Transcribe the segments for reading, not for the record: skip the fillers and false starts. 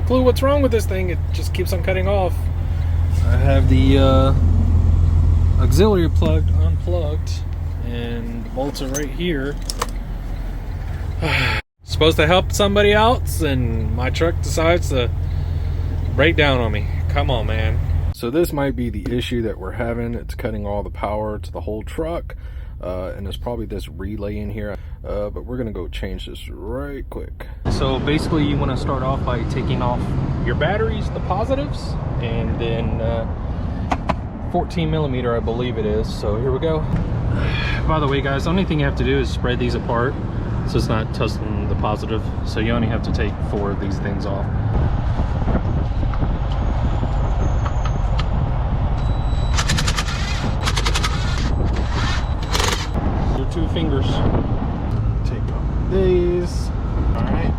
clue what's wrong with this thing. It just keeps on cutting off. I have the auxiliary plug unplugged, and the bolts are right here. Supposed to help somebody else, and my truck decides to break down on me. Come on, man. So this might be the issue that we're having. It's cutting all the power to the whole truck, and there's probably this relay in here, but we're gonna go change this right quick. So basically you want to start off by taking off your batteries, the positives, and then 14 millimeter I believe it is. So here we go. By the way guys, the only thing you have to do is spread these apart so it's not touching the positive. So you only have to take 4 of these things off. Your 2 fingers. Take off these. All right,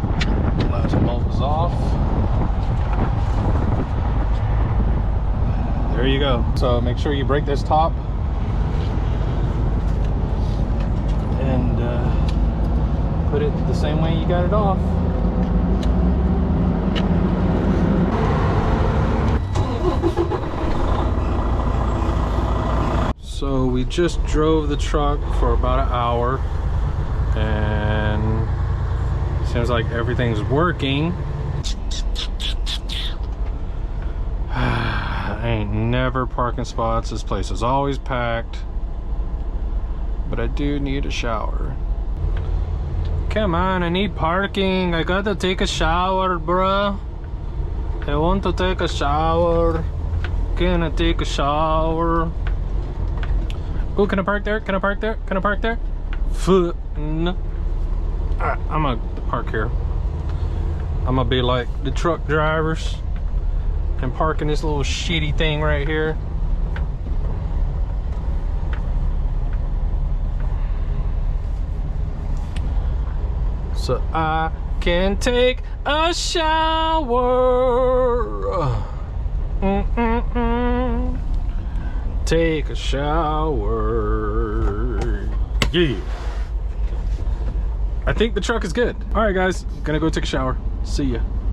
last bolt is off. There you go. So make sure you break this top and put it the same way you got it off. So we just drove the truck for about an hour, and seems like everything's working. Ain't never parking spots. This place is always packed, but I do need a shower. Come on, I need parking. I gotta take a shower, bruh. I want to take a shower. Can I take a shower? Oh, can I park there? Can I park there? Can I park there? No. Alright, I'm gonna park here. I'm gonna be like the truck drivers and park in this little shitty thing right here. So I can take a shower. Take a shower. Yeah. I think the truck is good. All right, guys, gonna go take a shower. See ya.